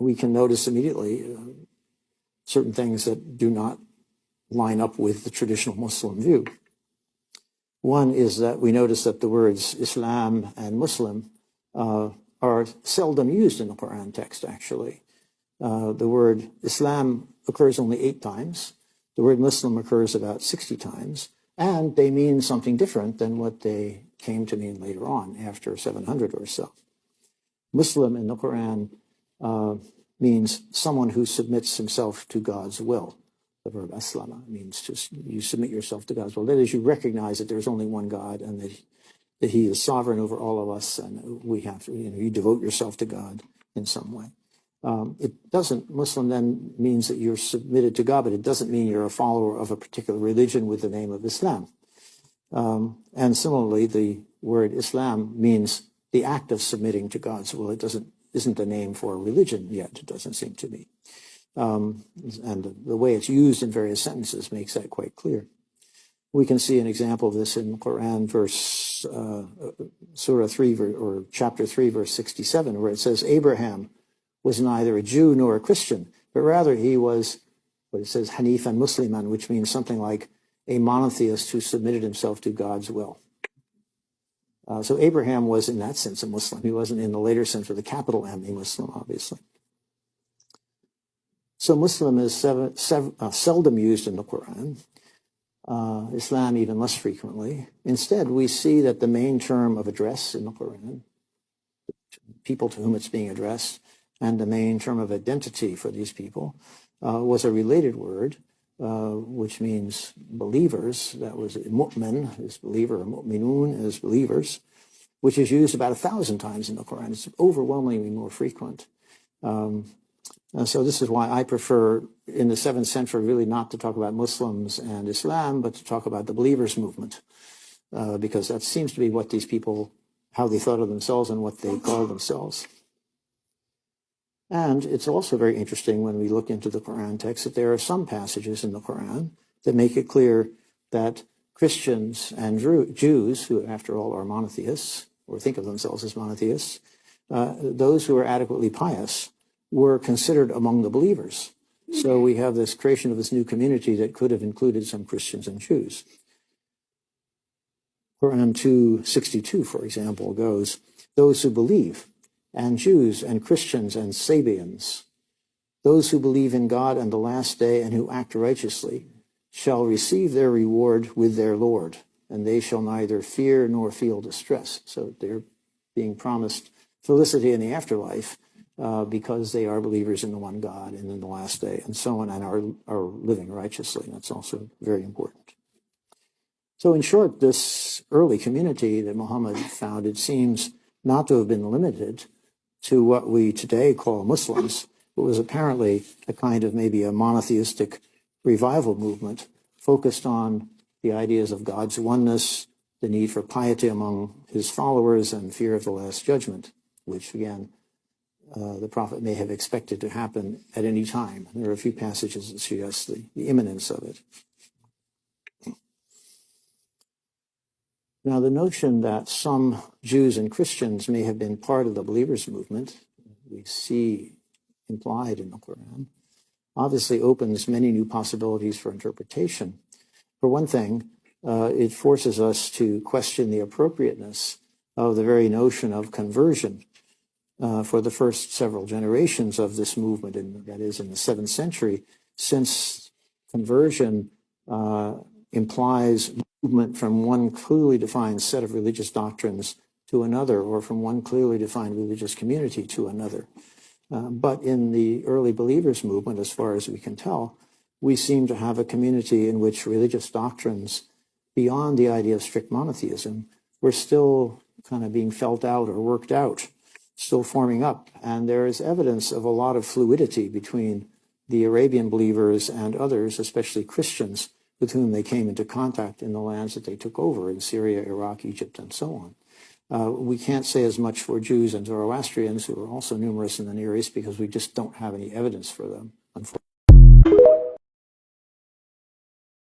we can notice immediately certain things that do not line up with the traditional Muslim view. One is that we notice that the words Islam and Muslim are seldom used in the Quran text, actually. The word Islam occurs only 8 times. The word Muslim occurs about 60 times. And they mean something different than what they came to mean later on, after 700 or so. Muslim in the Quran means someone who submits himself to God's will. The verb aslama means you submit yourself to God's will. That is, you recognize that there's only one God and that he is sovereign over all of us, and we have to, you devote yourself to God in some way. Muslim then means that you're submitted to God, but it doesn't mean you're a follower of a particular religion with the name of Islam. And similarly, the word Islam means the act of submitting to God's will. It isn't a name for a religion yet, it doesn't seem to me. And the way it's used in various sentences makes that quite clear. We can see an example of this in the Quran, Surah 3, or chapter 3, verse 67, where it says, Abraham was neither a Jew nor a Christian, but rather he was, what it says, Hanifan Musliman, which means something like a monotheist who submitted himself to God's will. So Abraham was, in that sense, a Muslim. He wasn't in the later sense with a capital M, a Muslim, obviously. So Muslim is seldom used in the Quran. Islam even less frequently. Instead, we see that the main term of address in the Quran, people to whom it's being addressed, and the main term of identity for these people was a related word, which means believers. That was mu'min, is believer, or mu'minun is believers, which is used about 1,000 times in the Quran. It's overwhelmingly more frequent. So this is why I prefer, in the 7th century, really not to talk about Muslims and Islam, but to talk about the believers movement, because that seems to be what these people, how they thought of themselves and what they called themselves. And it's also very interesting when we look into the Quran text that there are some passages in the Quran that make it clear that Christians and Jews, who after all are monotheists, or think of themselves as monotheists, those who are adequately pious, were considered among the believers. So we have this creation of this new community that could have included some Christians and Jews. Quran 2:62, for example, goes, those who believe, and Jews and Christians and Sabians, those who believe in God and the last day and who act righteously, shall receive their reward with their Lord, and they shall neither fear nor feel distress. So they're being promised felicity in the afterlife, because they are believers in the one God and in the last day and so on, and are living righteously. That's also very important. So in short, this early community that Muhammad founded seems not to have been limited to what we today call Muslims, but was apparently a kind of maybe a monotheistic revival movement focused on the ideas of God's oneness, the need for piety among his followers, and fear of the Last Judgment, which again, the Prophet may have expected to happen at any time. There are a few passages that suggest the imminence of it. Now, the notion that some Jews and Christians may have been part of the believers' movement, we see implied in the Quran, obviously opens many new possibilities for interpretation. For one thing, it forces us to question the appropriateness of the very notion of conversion for the first several generations of this movement, that is in the 7th century, since conversion implies movement from one clearly defined set of religious doctrines to another, or from one clearly defined religious community to another. But in the early believers movement, as far as we can tell, we seem to have a community in which religious doctrines beyond the idea of strict monotheism were still kind of being felt out or worked out, still forming up. And there is evidence of a lot of fluidity between the Arabian believers and others, especially Christians, with whom they came into contact in the lands that they took over in Syria, Iraq, Egypt, and so on. We can't say as much for Jews and Zoroastrians, who are also numerous in the Near East, because we just don't have any evidence for them, unfortunately.